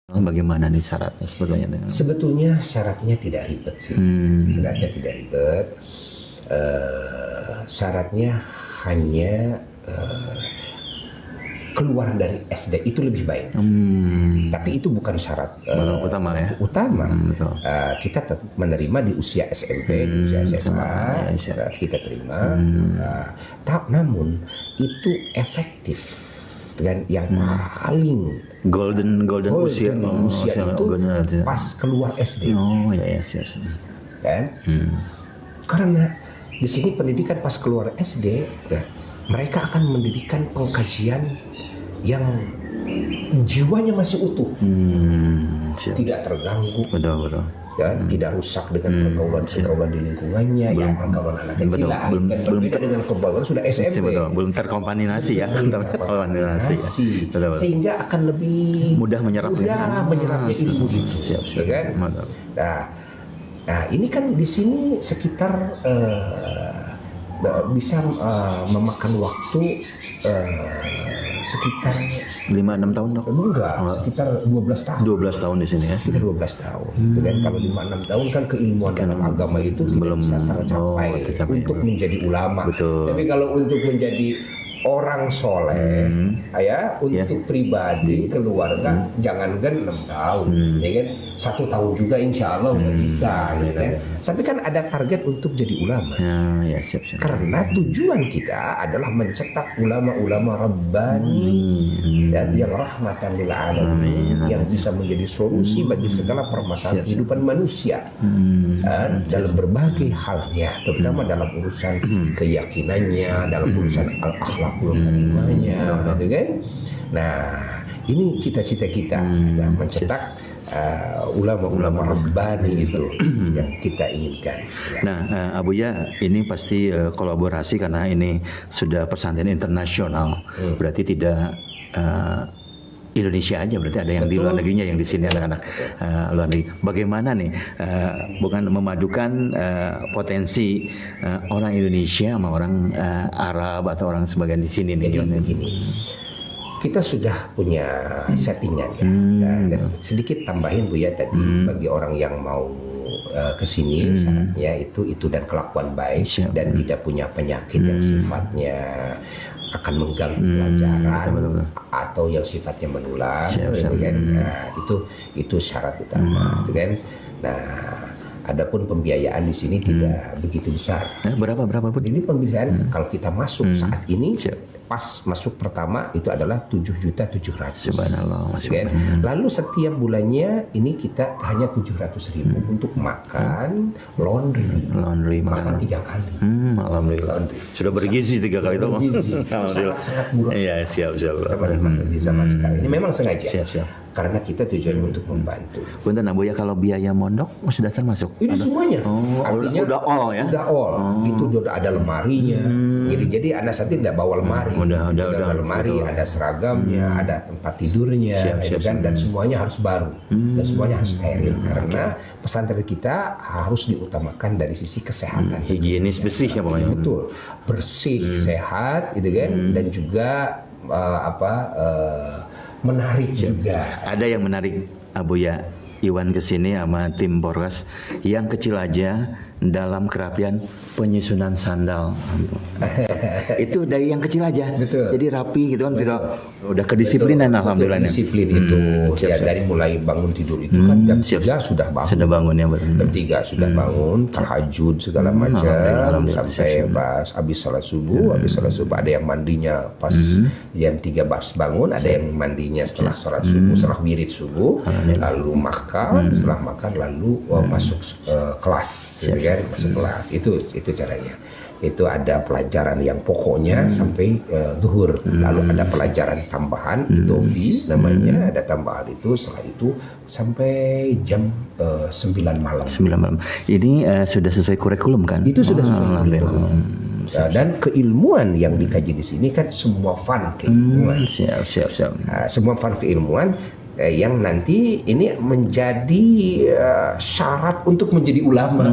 Bagaimana nih syaratnya sebetulnya? Sebetulnya syaratnya tidak ribet sih. Syaratnya tidak ribet. Syaratnya hanya keluar dari SD itu lebih baik. Tapi itu bukan syarat utama ya. Utama. Betul. Kita tetap menerima di usia SMP, di usia SMA, kita terima. Namun itu efektif. Dan yang paling golden usia itu pas keluar SD. Oh ya siap. Kan? Karena di sini pendidikan pas keluar SD, ya, mereka akan mendirikan pengkajian yang jiwanya masih utuh, tidak terganggu, betul. Ya, tidak rusak dengan pergaulan di lingkungannya, yang pergaulan anak kecil lah, berbeda dengan pergaulan sudah SMP. Belum terkontaminasi ya, terkontaminasi. Sehingga akan lebih mudah menyerapnya ilmu itu. Siap. Ya kan? Nah, ini kan di sini sekitar bisa memakan waktu sekitar 5-6 tahun dok? Enggak, sekitar 12 tahun. 12 tahun di sini ya? Sekitar 12 tahun. Dan kalau 5-6 tahun kan keilmuan dalam agama itu belum bisa tercapai untuk menjadi ulama. Betul. Tapi kalau untuk menjadi orang soleh, untuk pribadi, keluarga, jangankan 6 tahun, ya kan? 1 tahun juga insya Allah udah bisa, ya kan? Tapi kan ada target untuk jadi ulama. Ya, siap. Karena tujuan kita adalah mencetak ulama-ulama Rabbani dan yang rahmatan lil alamin, yang bisa menjadi solusi bagi segala permasalahan kehidupan manusia dalam berbagai halnya, terutama dalam urusan keyakinannya, dalam urusan al-akhlaq karimahnya, gitu kan? Nah, ini cita-cita kita, mencetak ulama-ulama Rabbani itu yang kita inginkan. Nah, Abuya, ini pasti kolaborasi karena ini sudah pesantren internasional, berarti tidak Indonesia aja, berarti ada yang di luar negerinya, yang di sini anak-anak luar negeri. Bagaimana nih, bukan memadukan potensi orang Indonesia sama orang Arab atau orang sebagian di sini nih? Jadi begini, kita sudah punya settingan ya, dan sedikit tambahin Bu ya tadi, bagi orang yang mau ke sini syaratnya itu dan kelakuan baik dan tidak punya penyakit yang sifatnya akan mengganggu pelajaran atau yang sifatnya menular, gitu kan? Nah, itu syarat utama, gitu kan? Nah, adapun pembiayaan di sini tidak begitu besar. Berapa pun? Ini pembiayaan kalau kita masuk saat ini, pas masuk pertama itu adalah 7.700.000. Subhanallah. Kan? Lalu setiap bulannya ini kita hanya 700.000 untuk makan, laundry makan 3 kali. Alhamdulillah. Sudah bergizi 3 kali itu. Sangat murah. Iya, siap. Di zaman sekarang ini memang sengaja. Siap. Karena kita tujuan untuk membantu. Punten Abu ya, kalau biaya mondok sudah termasuk? Ini semuanya. Artinya udah all ya? Udah all. Itu udah ada lemarinya. Jadi anak saya tidak bawa lemari. Udah ada lemari, ada seragamnya, ada tempat tidurnya, kan? Dan semuanya harus baru. Dan semuanya harus steril. Karena pesantren kita harus diutamakan dari sisi kesehatan. Higienis bersih ya pokoknya. Betul. Bersih, sehat, gitu kan? Dan juga menarik juga. Ada yang menarik Abu ya, Iwan kesini sama tim Porkas yang kecil aja dalam kerapian penyusunan sandal. Itu dari yang kecil aja. Betul. Jadi rapi gitu kan, udah kedisiplinan. Alhamdulillah. Disiplin itu ya, dari mulai bangun tidur itu kan jam 3 sudah bangun. Sudah bangun ya betul. Jam 3 sudah bangun, tahajud segala macam sampai pas habis salat subuh, ada yang mandinya pas jam 3 pas bangun, ada yang mandinya setelah salat subuh, setelah wirid subuh, lalu makan, setelah makan lalu masuk kelas. Kan, masuk kelas itu caranya. Itu ada pelajaran yang pokoknya sampai zuhur, lalu ada pelajaran tambahan idofi namanya, ada tambahan itu, setelah itu sampai jam 9 malam. Ini sudah sesuai kurikulum kan? Itu sudah sesuai kurikulum. Dan keilmuan yang dikaji di sini kan semua fan keilmuan. Siap. Semua fan keilmuan yang nanti ini menjadi syarat untuk menjadi ulama.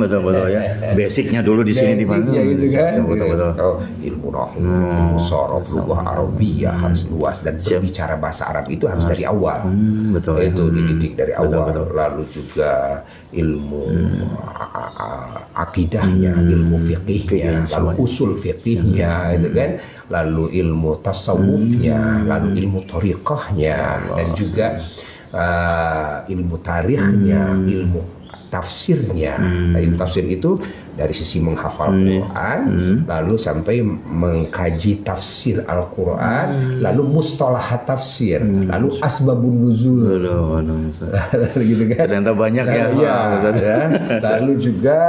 Betul ya. Basicnya dulu di sini di mana? Gitu kan. Betul. Oh, ilmu nahwu, ilmu sorof, lughah Arabiyah harus luas, dan berbicara bahasa Arab itu harus dari awal. Betul. Itu dididik dari awal. Betul. Lalu juga ilmu akidahnya, ilmu fiqihnya, lalu usul fiqihnya, itu kan. Lalu ilmu tasawufnya, lalu ilmu thariqahnya, dan juga ilmu tarikhnya, ilmu tafsirnya. Ilmu tafsir itu dari sisi menghafal Quran, lalu sampai mengkaji tafsir Al-Quran, lalu mustalahat tafsir, lalu asbabun nuzul. Gitu kan? Ternyata banyak ya. Lalu juga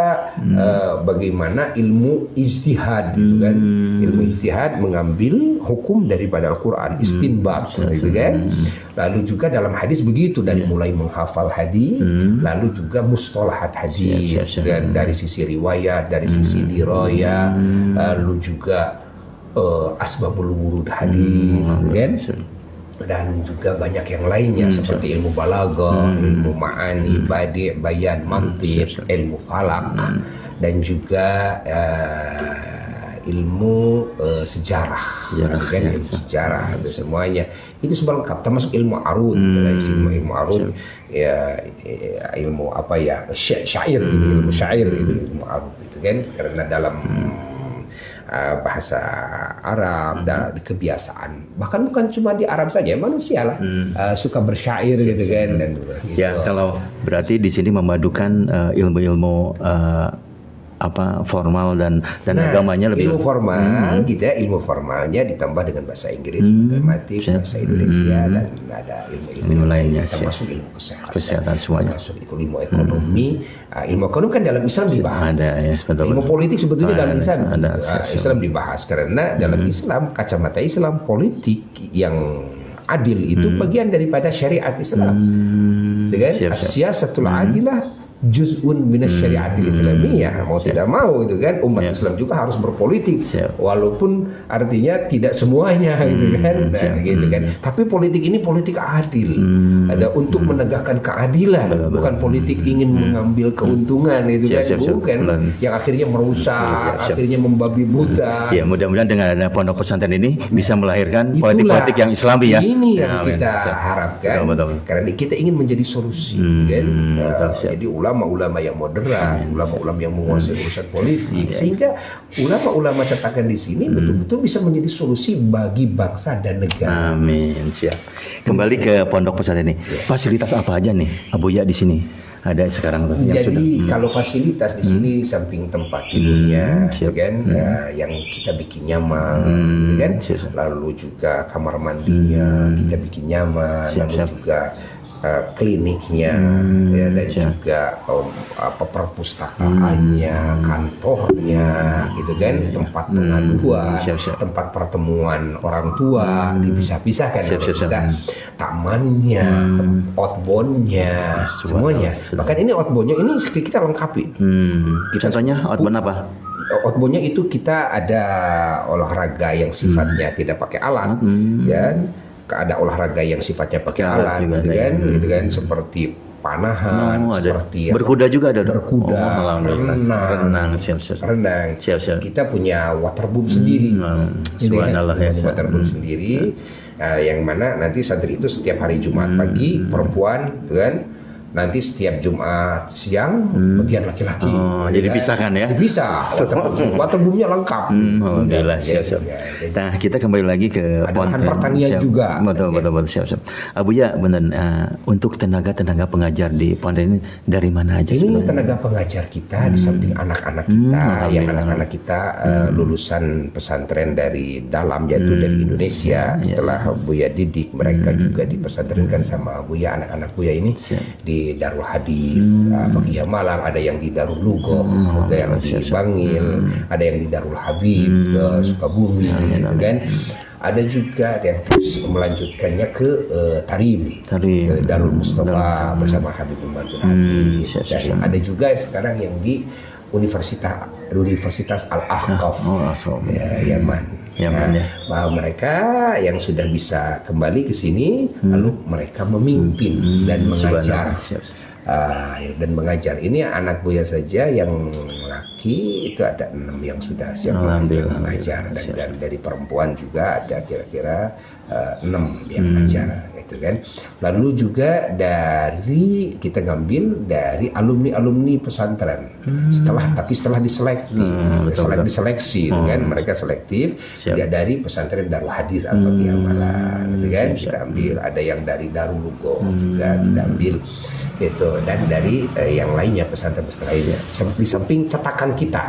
bagaimana ilmu ijtihad, gitu kan? Ilmu ijtihad mengambil hukum daripada Al-Quran, istinbat, gitu kan? Lalu juga dalam hadis begitu, dari mulai menghafal hadis, lalu juga mustalahat hadis, dan dari sisi riwayat, dari sisi diraya, lalu juga asbabul wurud hadis, kan? Dan juga banyak yang lainnya seperti ilmu balaghah, ilmu ma'ani, badi', bayan, mantiq, ilmu falak, dan juga ilmu sejarah, kan? Ilmu sejarah, semuanya itu semua lengkap, termasuk ilmu arud. Ilmu arud ya, ilmu apa ya, syair gitu, ilmu syair itu ilmu arud itu kan, karena dalam bahasa Arab dan kebiasaan, bahkan bukan cuma di Arab saja, manusia lah suka bersyair gitu kan. Dan gitu. Ya, kalau berarti di sini memadukan ilmu-ilmu formal dan agamanya lebih ilmu formal gitu ya, ilmu formalnya ditambah dengan bahasa Inggris, matematik, bahasa Indonesia, dan ada ilmu lainnya, termasuk ilmu kesehatan semuanya, termasuk ilmu ekonomi. Ilmu ekonomi kan dalam Islam dibahas. Ada, ya, ilmu politik sebetulnya dalam Islam Islam dibahas, karena dalam Islam, kacamata Islam, politik yang adil itu bagian daripada syariat Islam. Dengan as-siyasatul adilah juz'un minas syariatil islamiyah, mau tidak mau gitu kan, umat Islam juga harus berpolitik, walaupun artinya tidak semuanya gitu kan. Gitu kan, tapi politik ini politik adil, ada untuk menegakkan keadilan, bukan politik ingin mengambil keuntungan itu kan, bukan yang akhirnya merusak, akhirnya membabi buta. Ya, mudah-mudahan dengan ada pondok pesantren ini bisa melahirkan politik-politik yang Islami ya. Ini yang kita harapkan, karena kita ingin menjadi solusi kan. Jadi ulama-ulama yang moderat, ulama-ulama yang menguasai urusan politik, sehingga ulama-ulama cetakan di sini betul-betul bisa menjadi solusi bagi bangsa dan negara. Amin. Siap. Kembali ke pondok pesantren ini. Fasilitas apa aja nih, Abu Ya, di sini? Ada sekarang tuh. Jadi kalau fasilitas di sini, samping tempat tidurnya, kan, yang kita bikin nyaman, kan, lalu juga kamar mandinya kita bikin nyaman, lalu juga kliniknya, ya, dan juga perpustakaannya, kantornya, gitu kan, tempat pengaduan, tempat pertemuan orang tua dipisah-pisahkan, kita tamannya, outboundnya, semuanya. Bahkan ini outboundnya ini kita lengkapi. Contohnya outbound apa? Outboundnya itu kita ada olahraga yang sifatnya tidak pakai alat, kan? Ada olahraga yang sifatnya pakai alat, gitu kan, seperti panahan, seperti berkuda juga ada. Berkuda, renang. Kita punya waterboom sendiri, waterboom sendiri, yang mana nanti santri itu setiap hari Jumat pagi perempuan, gitu kan. Nanti setiap Jumat siang bagian laki-laki. Jadi pisahkan ya? Bisa. Waterboomnya lengkap. Alhamdulillah, siap. Nah, kita kembali lagi ke lahan pertanian juga. Betul. Siap. Abu Ya, benar. Untuk tenaga pengajar di pondok ini dari mana aja? Ini tenaga pengajar kita di samping anak-anak kita, yang anak-anak kita lulusan pesantren dari dalam, yaitu dari Indonesia. Setelah Buya didik, mereka juga dipesantrenkan sama Buya. Anak-anak Buya ini di Darul Hadis, Fakihah Malang, ada yang di Darul Lughah, ada yang di Bangil, ada yang di Darul Habib, Sukabumi, gitu kan. Ada juga yang terus melanjutkannya ke Tarim, Darul Mustafa bersama Habib Umar bin Hafiz. Dan ada juga sekarang yang di Universitas Al-Ahqaf, Yaman. Yaman, ya. Bahwa mereka yang sudah bisa kembali ke sini, lalu mereka memimpin dan mengajar. Dan mengajar. Ini anak Buya saja yang laki itu ada 6 yang sudah siap mengajar, dan dari perempuan juga ada kira-kira 6 yang mengajar, gitu kan. Lalu juga kita ngambil dari alumni pesantren. Setelah diseleksi, kan mereka selektif. Dia dari pesantren Darul Hadis Al-Fatihah Malang, gitu kan. Kita ambil, ada yang dari Darul Lugo juga kita ambil itu, dan dari yang lainnya pesantren-pesantren lainnya. Di samping cetakan kita,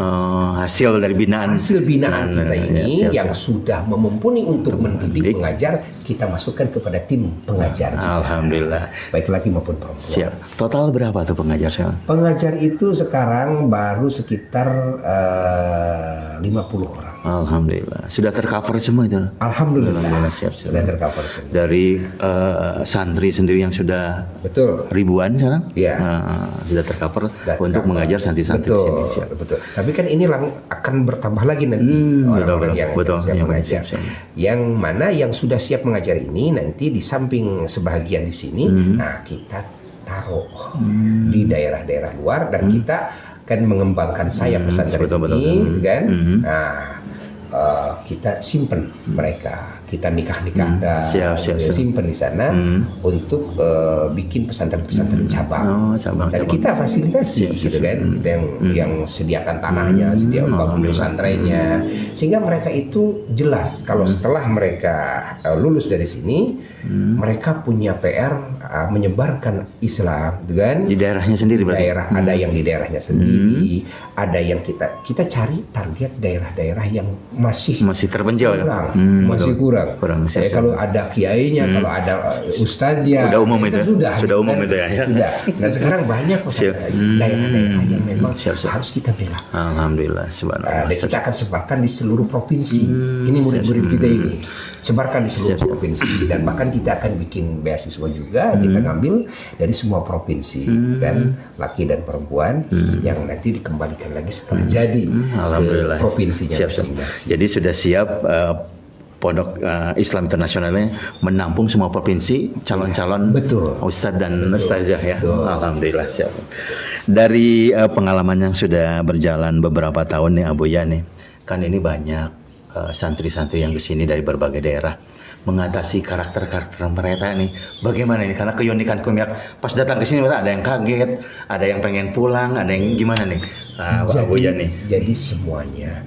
hasil binaan kita ini yang sudah memumpuni untuk mendidik, mengajar, kita masukkan kepada tim pengajar juga. Alhamdulillah, baik laki maupun perempuan. Siap. Total berapa tuh pengajar sekarang? Pengajar itu sekarang baru sekitar 50 orang. Alhamdulillah, sudah tercover semua itu. Alhamdulillah, siap. Sudah tercover semua. Dari santri sendiri yang sudah ribuan sekarang, sudah tercover untuk mengajar santri-santri di sini. Siap. Betul. Tapi kan ini akan bertambah lagi nanti orang-orang yang siap mengajar. Yang mana yang sudah siap mengajar ini nanti di samping sebahagian di sini, nah kita taruh di daerah-daerah luar, dan kita kan mengembangkan sayap pesantren ini, gitu kan. Nah, kita simpen mereka, kita nikah-nikahkan, simpen di sana untuk bikin pesantren-pesantren cabang. Dan kita fasilitasi, gitu kan. Kita yang sediakan tanahnya, bangun pesantrennya, sehingga mereka itu jelas kalau setelah mereka lulus dari sini, mereka punya PR menyebarkan Islam, gitu kan. Di daerahnya sendiri berarti. Ada yang di daerahnya sendiri, ada yang kita cari target daerah-daerah yang masih terpencil, masih kurang. Kalau ada kiainya, kalau ada ustadznya, sudah umum itu, sudah umum itu ya. Sudah. Nah sekarang banyak daerah-daerah yang memang harus kita bela. Alhamdulillah, subhanallah. Dan kita akan sebarkan di seluruh provinsi. Ini murid-murid kita ini sebarkan di seluruh provinsi, dan bahkan kita akan bikin beasiswa juga. Kita ngambil dari semua provinsi, dan laki dan perempuan, yang nanti dikembalikan lagi setelah jadi ke provinsinya masing-masing. Jadi sudah siap Pondok Islam Internasionalnya menampung semua provinsi calon-calon ustadz dan ustazah ya. Alhamdulillah, siap. Dari pengalaman yang sudah berjalan beberapa tahun nih Abuya nih, kan ini banyak santri-santri yang kesini dari berbagai daerah, mengatasi karakter-karakter mereka nih. Bagaimana ini? Karena keunikan pas datang ke sini ada yang kaget, ada yang pengen pulang, ada yang gimana nih? Abuya nih. Jadi semuanya